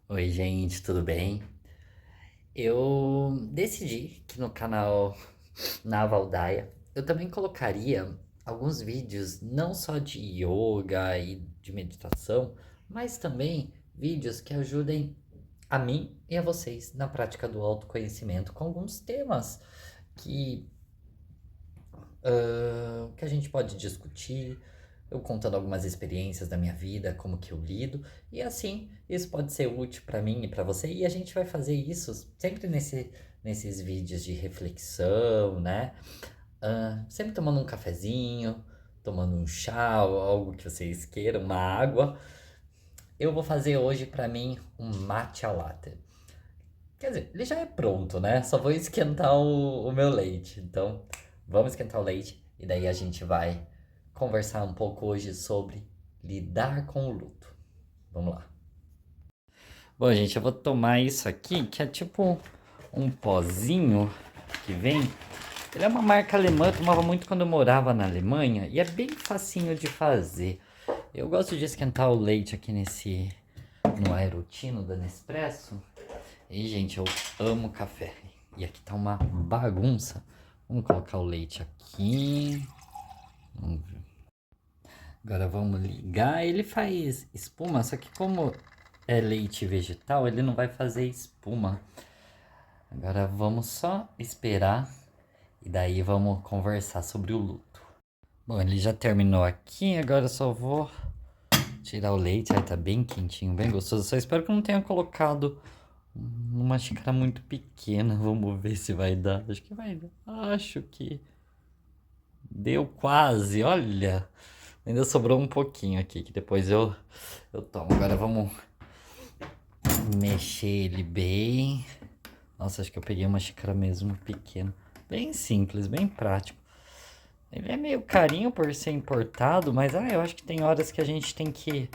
Oi, gente, tudo bem? Eu decidi que no canal Navaldaia eu também colocaria alguns vídeos não só de yoga e de meditação, mas também vídeos que ajudem a mim e a vocês na prática do autoconhecimento com alguns temas que que a gente pode discutir, eu contando algumas experiências da minha vida, como que eu lido, e assim isso pode ser útil para mim e para você, e a gente vai fazer isso sempre nesses vídeos de reflexão, né? Sempre tomando um cafezinho, tomando um chá, ou algo que vocês queiram, uma água. Eu vou fazer hoje para mim um matcha latte. Quer dizer, ele já é pronto, né? Só vou esquentar o meu leite. Então, vamos esquentar o leite e daí a gente vai conversar um pouco hoje sobre lidar com o luto. Vamos lá. Bom, gente, eu vou tomar isso aqui, que é tipo um pozinho que vem. Ele é uma marca alemã, eu tomava muito quando eu morava na Alemanha e é bem facinho de fazer. Eu gosto de esquentar o leite aqui no aerotino da Nespresso. E, gente, eu amo café. E aqui tá uma bagunça. Vamos colocar o leite aqui. Vamos ver. Agora vamos ligar. Ele faz espuma, só que como é leite vegetal, ele não vai fazer espuma. Agora vamos só esperar e daí vamos conversar sobre o luto. Bom, ele já terminou aqui, agora eu só vou tirar o leite. Aí tá bem quentinho, bem gostoso. Só espero que eu não tenha colocado numa xícara muito pequena. Vamos ver se vai dar. Acho que vai dar. Acho que deu quase. Olha, ainda sobrou um pouquinho aqui que depois eu tomo. Agora vamos mexer ele bem. Nossa, acho que eu peguei uma xícara mesmo pequena. Bem simples, bem prático. Ele é meio carinho por ser importado, mas eu acho que tem horas que a gente tem que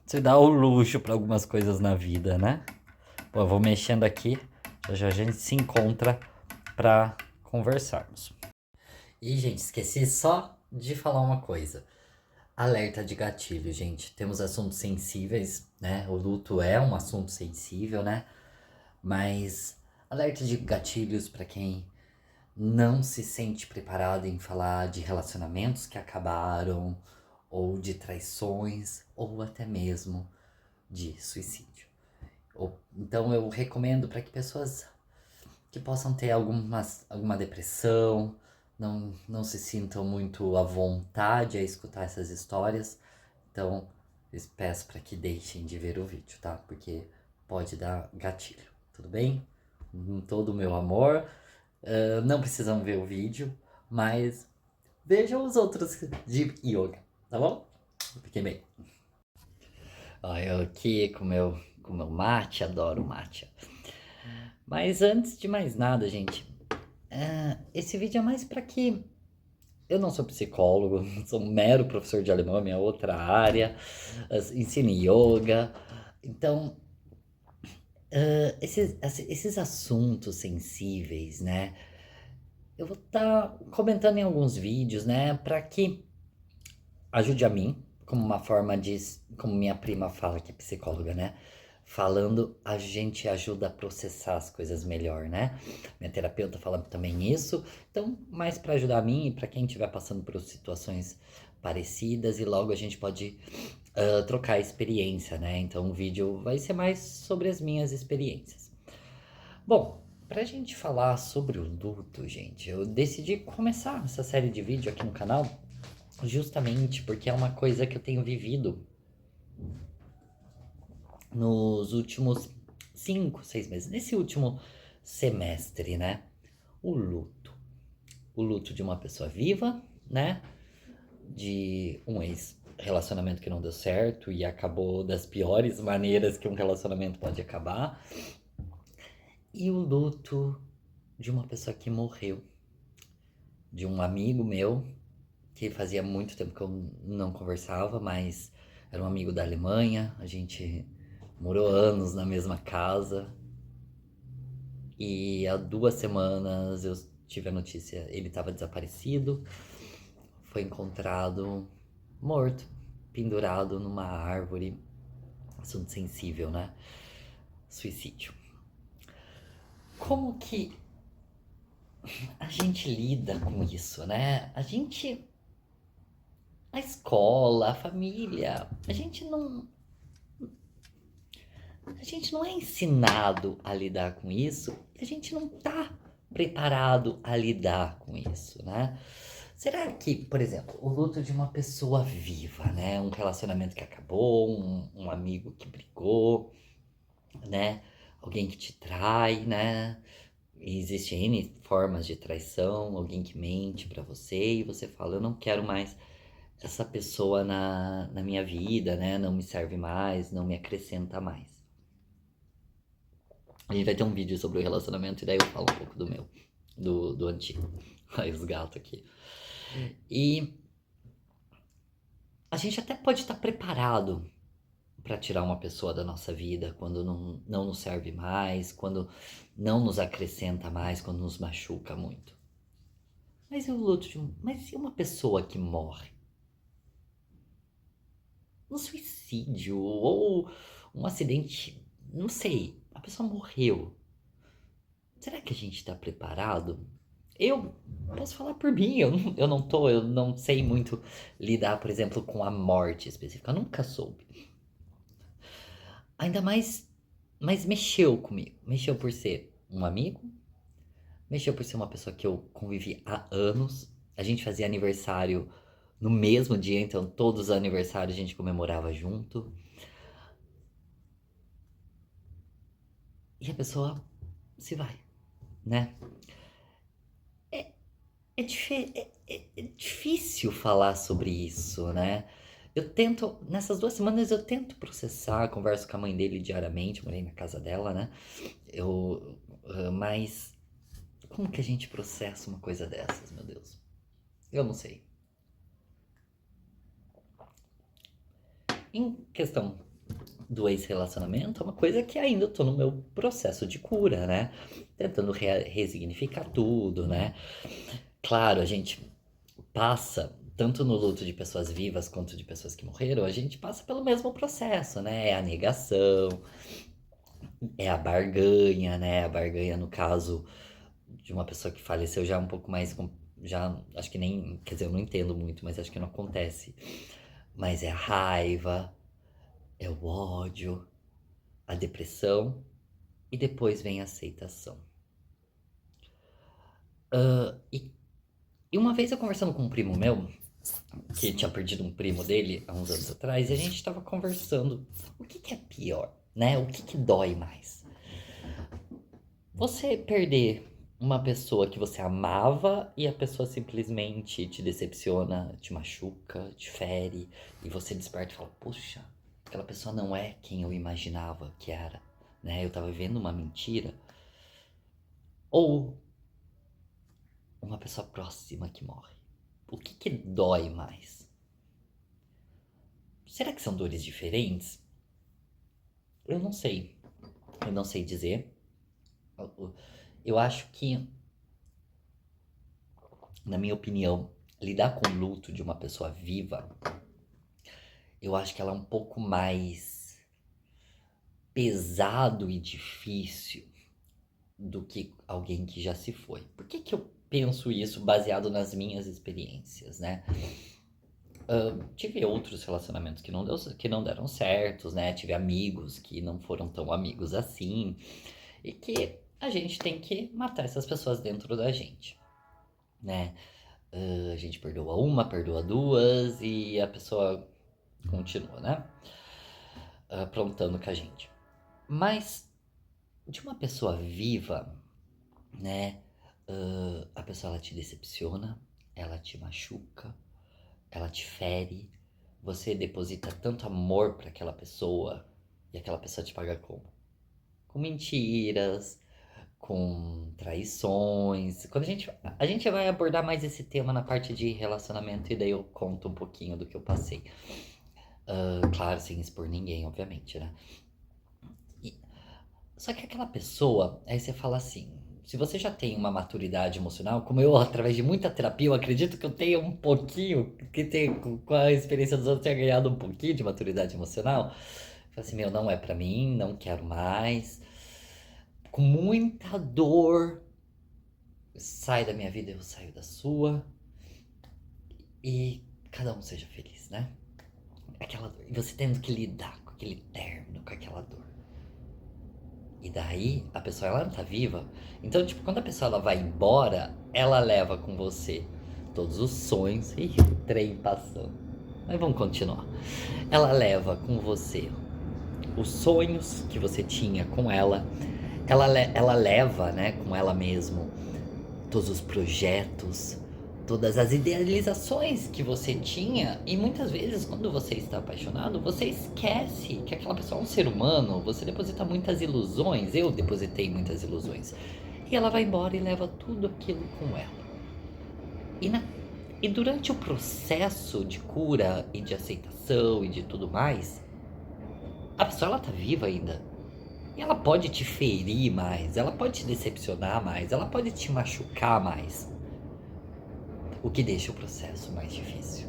se dar o luxo para algumas coisas na vida, né? Bom, eu vou mexendo aqui, já já a gente se encontra para conversarmos. E, gente, esqueci só de falar uma coisa. Alerta de gatilho, gente. Temos assuntos sensíveis, né? O luto é um assunto sensível, né? Mas alerta de gatilhos para quem não se sente preparado em falar de relacionamentos que acabaram, ou de traições, ou até mesmo de suicídio. Então eu recomendo para que pessoas que possam ter alguma depressão, não se sintam muito à vontade a escutar essas histórias. Então, eu peço para que deixem de ver o vídeo, tá? Porque pode dar gatilho, tudo bem? Com todo o meu amor, não precisam ver o vídeo, mas vejam os outros de yoga, tá bom? Fiquem bem. Ó, eu aqui com meu mate, adoro mate. Mas antes de mais nada, gente, esse vídeo é mais para que eu não sou psicólogo, sou um mero professor de alemão, minha outra área, ensino yoga. Então, esses assuntos sensíveis, né? Eu vou estar comentando em alguns vídeos, né? Para que ajude a mim, como uma forma de. Como minha prima fala, que é psicóloga, né? Falando, a gente ajuda a processar as coisas melhor, né? Minha terapeuta fala também isso. Então, mais para ajudar a mim e para quem estiver passando por situações parecidas, e logo a gente pode trocar experiência, né? Então, o vídeo vai ser mais sobre as minhas experiências. Bom, pra gente falar sobre o luto, gente, eu decidi começar essa série de vídeo aqui no canal justamente porque é uma coisa que eu tenho vivido nos últimos 5, 6 meses, nesse último semestre, né? O luto. O luto de uma pessoa viva, né? De um ex-relacionamento que não deu certo e acabou das piores maneiras que um relacionamento pode acabar. E o luto de uma pessoa que morreu, de um amigo meu que fazia muito tempo que eu não conversava, mas era um amigo da Alemanha, a gente morou anos na mesma casa. E há 2 semanas eu tive a notícia, ele estava desaparecido, foi encontrado morto, pendurado numa árvore. Assunto sensível, né? suicídio. Como que a gente lida com isso, né? A escola, a família, a gente não é ensinado a lidar com isso e a gente não tá preparado a lidar com isso, né? Será que, por exemplo, o luto de uma pessoa viva, né? Um relacionamento que acabou, um amigo que brigou, né? Alguém que te trai, né? E existem N formas de traição, alguém que mente pra você e você fala, eu não quero mais essa pessoa na minha vida, né? Não me serve mais, não me acrescenta mais. A gente vai ter um vídeo sobre o relacionamento e daí eu falo um pouco do meu, do antigo. Aí os gatos aqui. E a gente até pode estar preparado para tirar uma pessoa da nossa vida quando não nos serve mais, quando não nos acrescenta mais, quando nos machuca muito. Mas eu luto mas e uma pessoa que morre? Um suicídio ou um acidente, não sei, a pessoa morreu. Será que a gente está preparado? Eu posso falar por mim, eu não sei muito lidar, por exemplo, com a morte específica. Eu nunca soube. Ainda mais, mas mexeu comigo. Mexeu por ser um amigo, mexeu por ser uma pessoa que eu convivi há anos. A gente fazia aniversário no mesmo dia, então todos os aniversários a gente comemorava junto. E a pessoa se vai, né? É difícil falar sobre isso, né? Nessas 2 semanas eu tento processar, converso com a mãe dele diariamente, eu morei na casa dela, né? Mas como que a gente processa uma coisa dessas, meu Deus? Eu não sei. Em questão do ex-relacionamento, é uma coisa que ainda eu tô no meu processo de cura, né? Tentando resignificar tudo, né? Claro, a gente passa, tanto no luto de pessoas vivas quanto de pessoas que morreram, a gente passa pelo mesmo processo, né? É a negação, é a barganha, né? A barganha, no caso de uma pessoa que faleceu já um pouco mais. Já, acho que nem. Quer dizer, eu não entendo muito, mas acho que não acontece. Mas é a raiva, é o ódio, a depressão e depois vem a aceitação. E uma vez eu conversando com um primo meu, que tinha perdido um primo dele há uns anos atrás, e a gente tava conversando o que é pior, né? O que dói mais? Você perder uma pessoa que você amava e a pessoa simplesmente te decepciona, te machuca, te fere, e você desperta e fala, poxa, aquela pessoa não é quem eu imaginava que era, né? Eu tava vivendo uma mentira. Ou uma pessoa próxima que morre. O que dói mais? Será que são dores diferentes? Eu não sei. Eu não sei dizer. Eu acho que, na minha opinião, lidar com o luto de uma pessoa viva, eu acho que ela é um pouco mais pesado e difícil do que alguém que já se foi. Por que eu penso isso baseado nas minhas experiências, né? Tive outros relacionamentos que não deram certos, né? Tive amigos que não foram tão amigos assim. E que a gente tem que matar essas pessoas dentro da gente, né? A gente perdoa uma, perdoa duas e a pessoa continua, né? Aprontando com a gente. Mas de uma pessoa viva, né? A pessoa ela te decepciona, ela te machuca, ela te fere, você deposita tanto amor para aquela pessoa e aquela pessoa te paga como? Com mentiras, com traições. A gente vai abordar mais esse tema na parte de relacionamento e daí eu conto um pouquinho do que eu passei. Claro, sem expor ninguém, obviamente, né? E- Só que aquela pessoa, aí você fala assim, se você já tem uma maturidade emocional, como eu, através de muita terapia, eu acredito que eu tenha um pouquinho, que tem, com a experiência dos outros, tenha ganhado um pouquinho de maturidade emocional. Fala assim, meu, não é pra mim, não quero mais. Com muita dor, sai da minha vida, eu saio da sua. E cada um seja feliz, né? Aquela dor. E você tendo que lidar com aquele término, com aquela dor. E daí, a pessoa, ela não tá viva. Então, tipo, quando a pessoa ela vai embora, ela leva com você todos os sonhos. Ih, o trem passando. Mas vamos continuar. Ela leva com você os sonhos que você tinha com ela. Ela leva, né, com ela mesmo todos os projetos, todas as idealizações que você tinha. E muitas vezes, quando você está apaixonado, você esquece que aquela pessoa é um ser humano. Você deposita muitas ilusões. Eu depositei muitas ilusões. E ela vai embora e leva tudo aquilo com ela. E, na, e durante o processo de cura e de aceitação e de tudo mais, a pessoa ela tá viva ainda. E ela pode te ferir mais, ela pode te decepcionar mais, ela pode te machucar mais. O que deixa o processo mais difícil.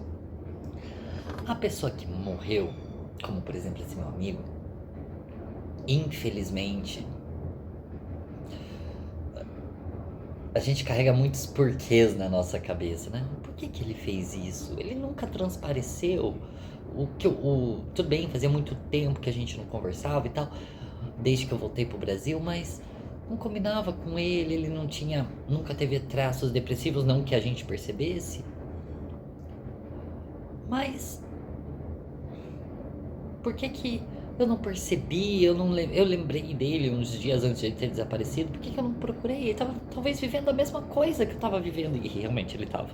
A pessoa que morreu, como por exemplo esse meu amigo, infelizmente, a gente carrega muitos porquês na nossa cabeça, né? Por que que ele fez isso? Ele nunca transpareceu. Tudo bem, fazia muito tempo que a gente não conversava e tal, desde que eu voltei pro Brasil, mas não combinava com ele, ele não tinha, nunca teve traços depressivos, não que a gente percebesse. Mas por que que eu não percebi, eu lembrei dele uns dias antes de ele ter desaparecido, por que que eu não procurei? Ele tava talvez vivendo a mesma coisa que eu tava vivendo, e realmente ele tava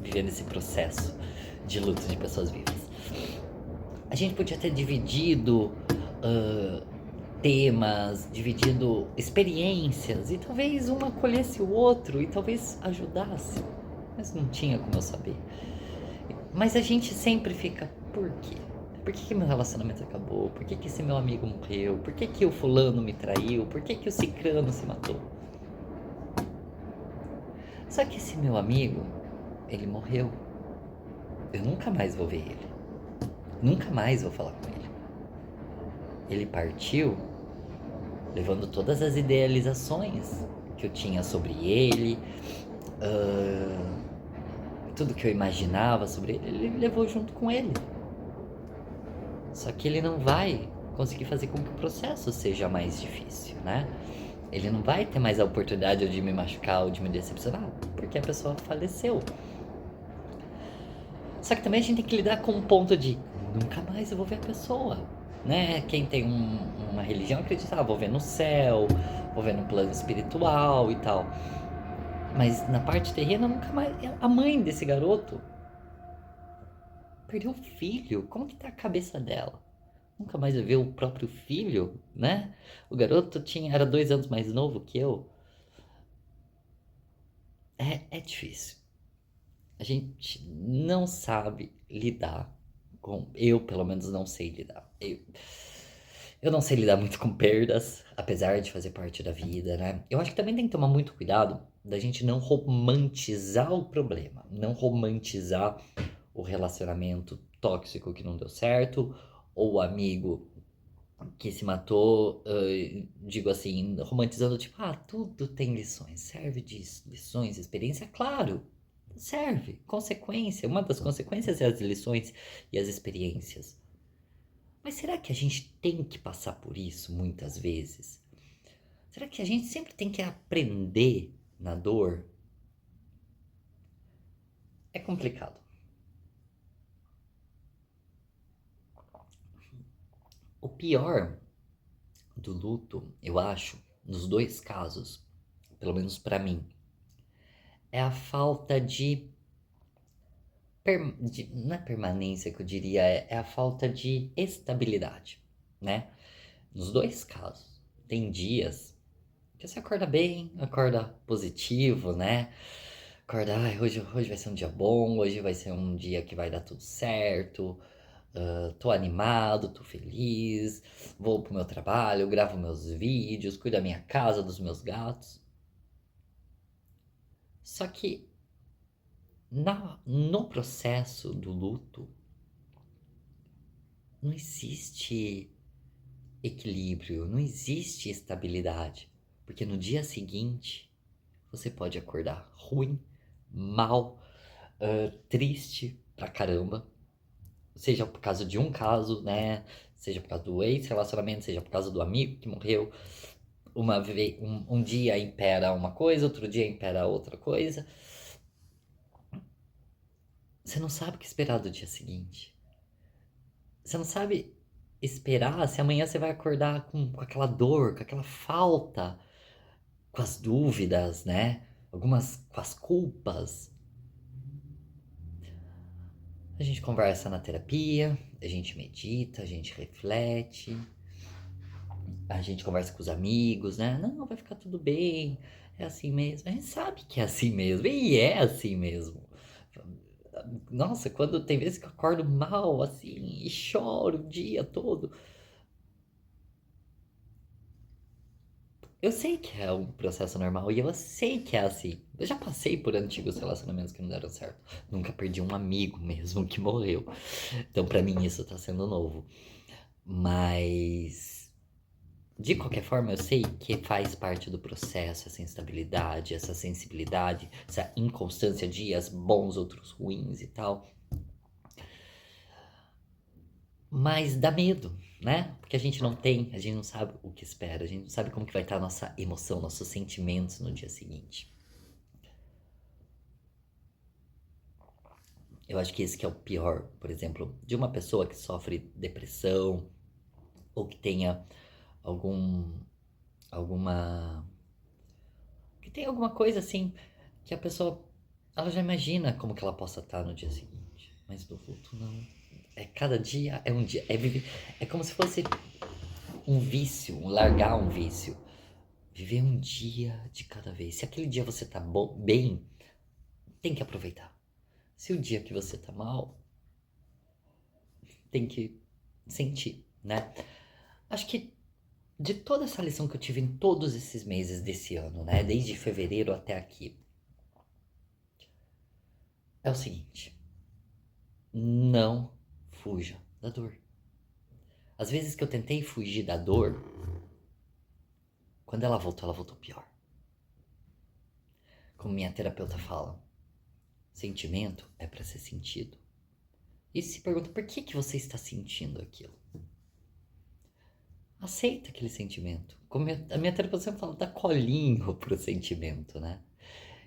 vivendo esse processo de luto de pessoas vivas. A gente podia ter dividido temas, dividido experiências, e talvez um acolhesse o outro, e talvez ajudasse, mas não tinha como eu saber. Mas a gente sempre fica, por quê? Por que que meu relacionamento acabou? Por que que esse meu amigo morreu? Por que que o fulano me traiu? Por que que o cicrano se matou? Só que esse meu amigo, ele morreu. Eu nunca mais vou ver ele. Nunca mais vou falar com ele. Ele partiu levando todas as idealizações que eu tinha sobre ele, tudo que eu imaginava sobre ele, ele levou junto com ele. Só que ele não vai conseguir fazer com que o processo seja mais difícil, né? Ele não vai ter mais a oportunidade de me machucar ou de me decepcionar, porque a pessoa faleceu. Só que também a gente tem que lidar com um ponto de nunca mais eu vou ver a pessoa, né? Quem tem uma religião acredita, vou ver no céu, vou ver no plano espiritual e tal. Mas na parte terrena nunca mais. A mãe desse garoto perdeu o filho. Como que tá a cabeça dela? Nunca mais vai ver o próprio filho, né? O garoto era 2 anos mais novo que eu. É difícil. A gente não sabe lidar com. Eu, pelo menos, não sei lidar. Eu não sei lidar muito com perdas, apesar de fazer parte da vida, né? Eu acho que também tem que tomar muito cuidado da gente não romantizar o problema, não romantizar o relacionamento tóxico que não deu certo, ou o amigo que se matou, digo assim, romantizando, tipo, tudo tem lições, serve de lições, experiência, claro, serve, consequência, uma das consequências é as lições e as experiências. Mas será que a gente tem que passar por isso muitas vezes? Será que a gente sempre tem que aprender na dor? É complicado. O pior do luto, eu acho, nos dois casos, pelo menos pra mim, é a falta não é permanência que eu diria, é a falta de estabilidade, né? Nos dois casos, tem dias que você acorda bem, acorda positivo, né? Acorda, hoje vai ser um dia bom, hoje vai ser um dia que vai dar tudo certo, tô animado, tô feliz, vou pro meu trabalho, gravo meus vídeos, cuido da minha casa, dos meus gatos. Só que no processo do luto, não existe equilíbrio, não existe estabilidade. Porque no dia seguinte, você pode acordar ruim, mal, triste pra caramba. Seja por causa de um caso, né? Seja por causa do ex-relacionamento, seja por causa do amigo que morreu. Um dia impera uma coisa, outro dia impera outra coisa. Você não sabe o que esperar do dia seguinte. Você não sabe esperar se amanhã você vai acordar com aquela dor, com aquela falta, com as dúvidas, né? Algumas com as culpas. A gente conversa na terapia, a gente medita, a gente reflete, a gente conversa com os amigos, né? Não, vai ficar tudo bem, é assim mesmo. A gente sabe que é assim mesmo, e é assim mesmo. Nossa, quando tem vezes que eu acordo mal, assim, e choro o dia todo. Eu sei que é um processo normal e eu sei que é assim. Eu já passei por antigos relacionamentos que não deram certo. Nunca perdi um amigo mesmo que morreu. Então, pra mim, isso tá sendo novo. Mas, de qualquer forma, eu sei que faz parte do processo essa instabilidade, essa sensibilidade, essa inconstância, dias bons, outros ruins e tal. Mas dá medo, né? Porque a gente não tem, a gente não sabe o que espera, a gente não sabe como que vai estar a nossa emoção, nossos sentimentos no dia seguinte. Eu acho que esse que é o pior, por exemplo, de uma pessoa que sofre depressão ou que tenha algum alguma que tenha alguma coisa assim que a pessoa ela já imagina como que ela possa estar no dia seguinte, mas do vulto não. É cada dia é um dia, é como se fosse um vício, largar um vício. Viver um dia de cada vez. Se aquele dia você tá bem, tem que aproveitar. Se o dia que você tá mal, tem que sentir, né? Acho que de toda essa lição que eu tive em todos esses meses desse ano, né? Desde fevereiro até aqui, é o seguinte: não fuja da dor. Às vezes que eu tentei fugir da dor, quando ela voltou pior. Como minha terapeuta fala, sentimento é para ser sentido. E se pergunta por que você está sentindo aquilo? Aceita aquele sentimento. Como a minha terapeuta sempre fala, dá colinho pro sentimento, né?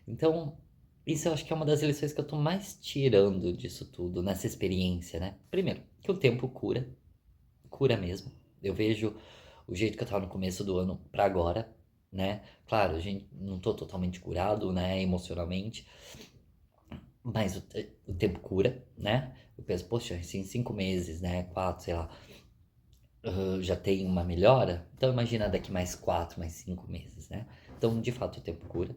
Então, isso eu acho que é uma das lições que eu tô mais tirando disso tudo, nessa experiência, né? Primeiro, que o tempo cura, cura mesmo. Eu vejo o jeito que eu tava no começo do ano pra agora, né? Claro, a gente não tô totalmente curado, né, emocionalmente, mas o tempo cura, né? Eu penso, poxa, assim, 5 meses, né, 4, sei lá, já tem uma melhora, então imagina daqui mais 4, mais 5 meses, né? Então, de fato, o tempo cura.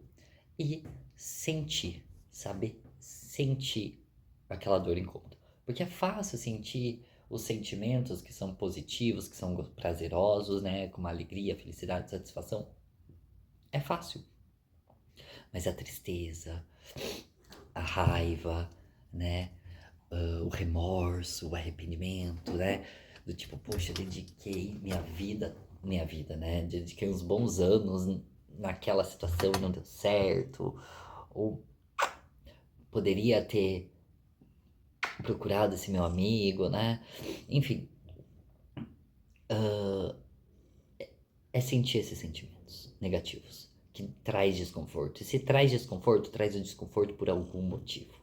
E sentir, saber sentir aquela dor incômoda. Porque é fácil sentir os sentimentos que são positivos, que são prazerosos, né? Como a alegria, a felicidade, a satisfação. É fácil. Mas a tristeza, a raiva, né? O remorso, o arrependimento, né? Do tipo, poxa, dediquei minha vida, né? Dediquei uns bons anos naquela situação e não deu certo. Ou poderia ter procurado esse meu amigo, né? Enfim, é sentir esses sentimentos negativos que traz desconforto. E se traz desconforto, traz o desconforto por algum motivo.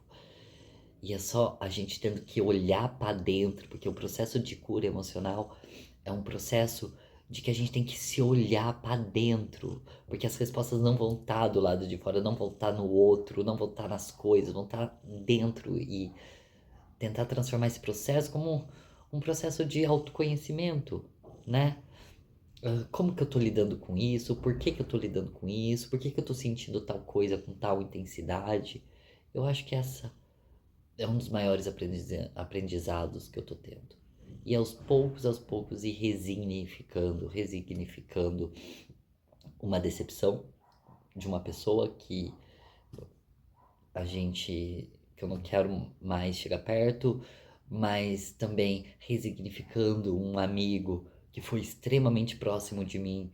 E é só a gente tendo que olhar para dentro, porque o processo de cura emocional é um processo de que a gente tem que se olhar para dentro, porque as respostas não vão estar do lado de fora, não vão estar no outro, não vão estar nas coisas, vão estar dentro e tentar transformar esse processo como um processo de autoconhecimento, né? Como que eu tô lidando com isso? Por que que eu tô lidando com isso? Por que que eu tô sentindo tal coisa com tal intensidade? Eu acho que essa é um dos maiores aprendizados que eu tô tendo. E aos poucos, ir resignificando uma decepção de uma pessoa que eu não quero mais chegar perto, mas também resignificando um amigo que foi extremamente próximo de mim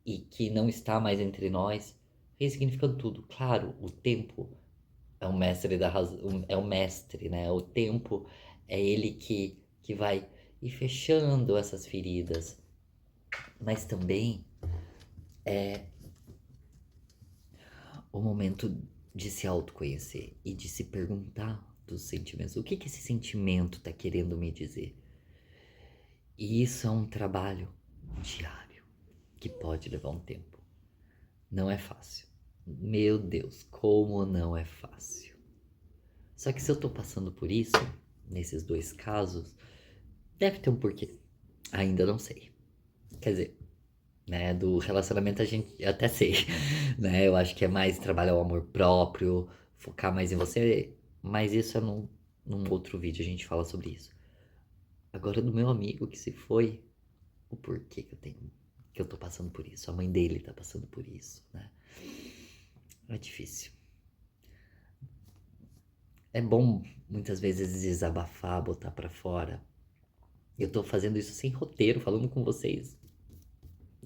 e que não está mais entre nós, resignificando tudo. Claro, o tempo é o mestre da razão, é o mestre, né? O tempo é ele que vai ir fechando essas feridas, mas também o momento de se autoconhecer e de se perguntar dos sentimentos. O que que esse sentimento está querendo me dizer? E isso é um trabalho diário que pode levar um tempo. Não é fácil. Meu Deus, como não é fácil. Só que se eu tô passando por isso, nesses dois casos, deve ter um porquê. Ainda não sei. Quer dizer, né, do relacionamento a gente eu até sei, né? Eu acho que é mais trabalhar o amor próprio, focar mais em você, mas isso é num outro vídeo, a gente fala sobre isso. Agora do meu amigo que se foi, o porquê que eu tô passando por isso, a mãe dele tá passando por isso, né? É difícil. É bom muitas vezes desabafar, botar pra fora. Eu tô fazendo isso sem roteiro, falando com vocês,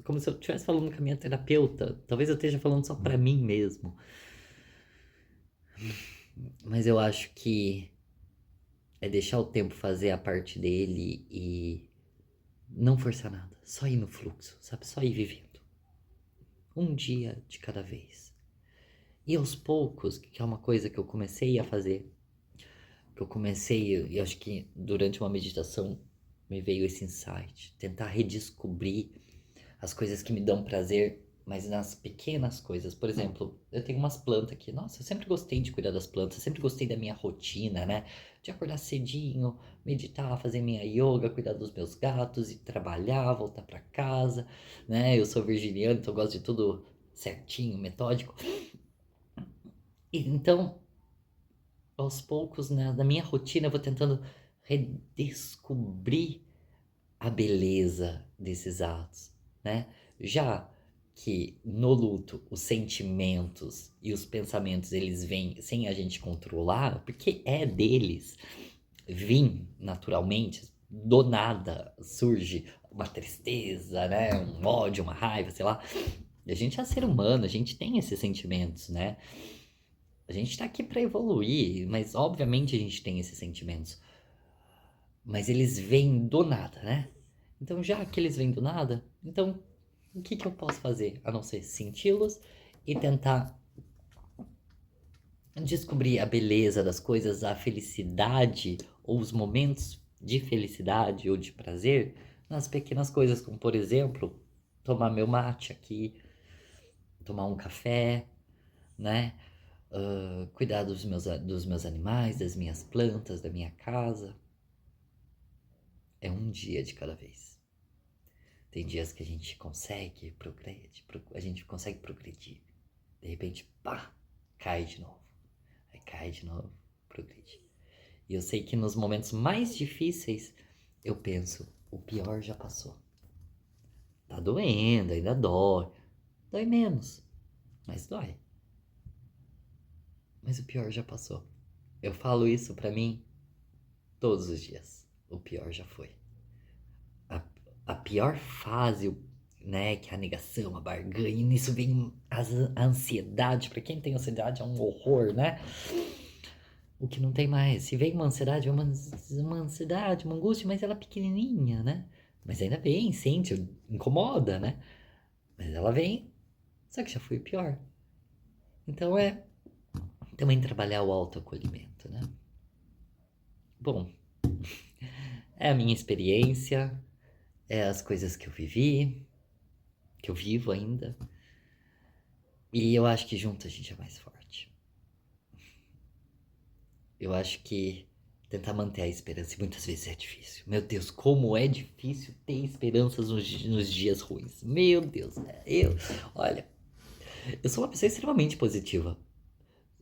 como se eu estivesse falando com a minha terapeuta. Talvez eu esteja falando só pra mim mesmo. Mas eu acho que é deixar o tempo fazer a parte dele e não forçar nada. Só ir no fluxo, sabe? Só ir vivendo. Um dia de cada vez. E aos poucos, que é uma coisa que eu comecei a fazer, que eu comecei, e acho que durante uma meditação me veio esse insight, tentar redescobrir as coisas que me dão prazer, mas nas pequenas coisas. Por exemplo, eu tenho umas plantas aqui. Nossa, eu sempre gostei de cuidar das plantas, sempre gostei da minha rotina, né? De acordar cedinho, meditar, fazer minha yoga, cuidar dos meus gatos e trabalhar, voltar para casa, né? Eu sou virginiano, então eu gosto de tudo certinho, metódico. E então, aos poucos, né, na minha rotina, eu vou tentando redescobrir a beleza desses atos, né? Já que no luto os sentimentos e os pensamentos eles vêm sem a gente controlar, porque é deles, vêm naturalmente, do nada surge uma tristeza, né? Um ódio, uma raiva, sei lá. E a gente é ser humano, a gente tem esses sentimentos, né? A gente tá aqui para evoluir, mas obviamente a gente tem esses sentimentos. Mas eles vêm do nada, né? Então, já que eles vêm do nada, então o que que eu posso fazer a não ser senti-los e tentar descobrir a beleza das coisas, a felicidade ou os momentos de felicidade ou de prazer nas pequenas coisas, como por exemplo, tomar meu mate aqui, tomar um café, né? Cuidar dos meus animais, das minhas plantas, da minha casa. É um dia de cada vez. Tem dias que a gente consegue progredir, a gente consegue progredir. De repente, pá, cai de novo. Aí cai de novo, progride. E eu sei que nos momentos mais difíceis, eu penso, o pior já passou. Tá doendo, ainda dói. Dói menos, mas dói. Mas o pior já passou. Eu falo isso pra mim todos os dias. O pior já foi. A, a pior fase, né, que é a negação, a barganha, e nisso vem a ansiedade. Pra quem tem ansiedade é um horror, né? O que não tem mais. Se vem uma ansiedade, uma ansiedade, uma angústia, mas ela é pequenininha, né? Mas ainda vem, sente, incomoda, né? Mas ela vem, só que já foi pior. Então é também trabalhar o autoacolhimento, né? Bom, é a minha experiência, é as coisas que eu vivi, que eu vivo ainda. E eu acho que junto a gente é mais forte. Eu acho que tentar manter a esperança e muitas vezes é difícil. Meu Deus, como é difícil ter esperanças nos dias ruins. Meu Deus, olha, eu sou uma pessoa extremamente positiva.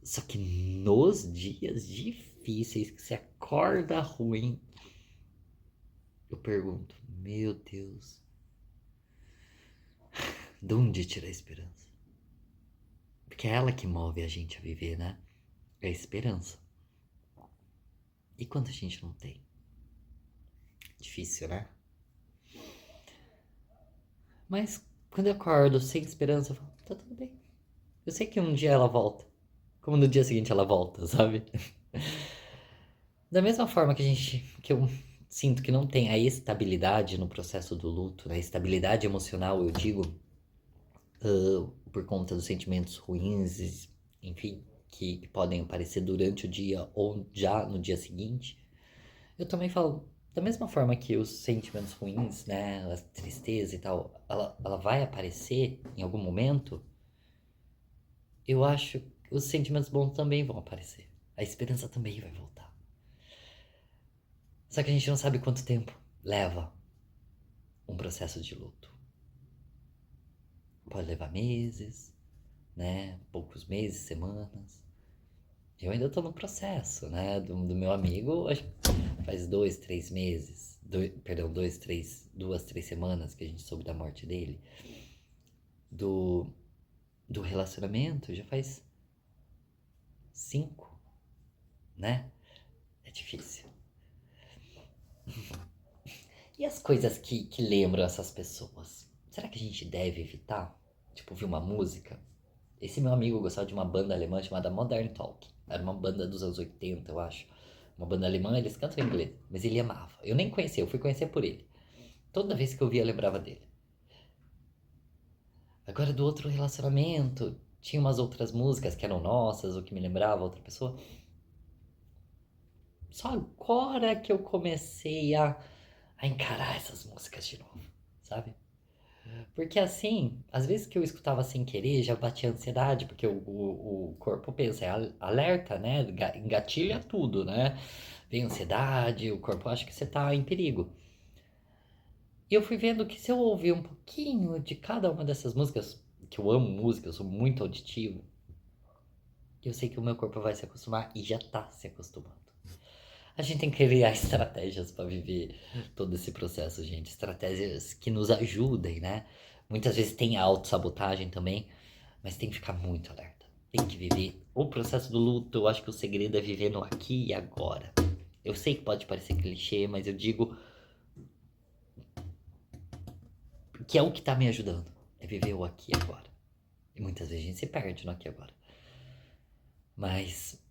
Só que nos dias difíceis que você acorda ruim, eu pergunto, meu Deus, de onde tirar a esperança? Porque é ela que move a gente a viver, né? É a esperança. E quando a gente não tem? Difícil, né? Mas quando eu acordo sem esperança, eu falo, tá tudo bem. Eu sei que um dia ela volta. Como no dia seguinte ela volta, sabe? Da mesma forma que eu sinto que não tem a estabilidade no processo do luto, né? Estabilidade emocional, eu digo, por conta dos sentimentos ruins, enfim, que podem aparecer durante o dia ou já no dia seguinte. Eu também falo, da mesma forma que os sentimentos ruins, né, a tristeza e tal, ela vai aparecer em algum momento, eu acho que os sentimentos bons também vão aparecer. A esperança também vai voltar. Só que a gente não sabe quanto tempo leva um processo de luto. Pode levar meses, né, poucos meses, semanas. Eu ainda tô no processo, né, do meu amigo, acho que faz 2, 3 meses, perdão, 2, 3 semanas que a gente soube da morte dele. Do, do relacionamento já faz 5, né? É difícil. E as coisas que lembram essas pessoas? Será que a gente deve evitar? Tipo, ouvir uma música? Esse meu amigo gostava de uma banda alemã chamada Modern Talk. Era uma banda dos anos 80, eu acho. Uma banda alemã, eles cantam em inglês, mas ele amava. Eu nem conhecia, eu fui conhecer por ele. Toda vez que eu via, eu lembrava dele. Agora, do outro relacionamento, tinha umas outras músicas que eram nossas, ou que me lembrava outra pessoa. Só agora que eu comecei a encarar essas músicas de novo, sabe? Porque assim, às vezes que eu escutava sem querer, já batia ansiedade, porque o corpo pensa, é alerta, né? Engatilha tudo, né? Vem ansiedade, o corpo acha que você tá em perigo. E eu fui vendo que se eu ouvir um pouquinho de cada uma dessas músicas, que eu amo música, eu sou muito auditivo, eu sei que o meu corpo vai se acostumar e já tá se acostumando. A gente tem que criar estratégias para viver todo esse processo, gente. Estratégias que nos ajudem, né? Muitas vezes tem a autossabotagem também, mas tem que ficar muito alerta. Tem que viver o processo do luto. Eu acho que o segredo é viver no aqui e agora. Eu sei que pode parecer clichê, mas eu digo que é o que tá me ajudando. É viver o aqui e agora. E muitas vezes a gente se perde no aqui e agora. Mas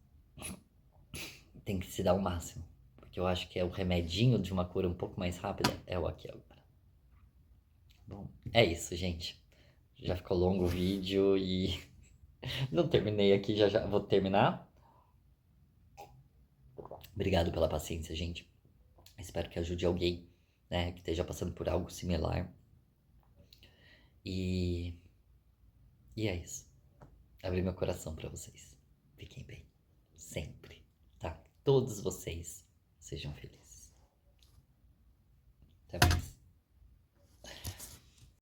tem que se dar o máximo. Porque eu acho que é o remedinho de uma cura um pouco mais rápida, é o aqui e agora. Bom, é isso, gente. Já ficou longo o vídeo e não terminei aqui, já já vou terminar. Obrigado pela paciência, gente. Espero que ajude alguém, né, que esteja passando por algo similar. E, e é isso. Abri meu coração para vocês. Fiquem bem, sempre, tá? Todos vocês sejam felizes. Até mais.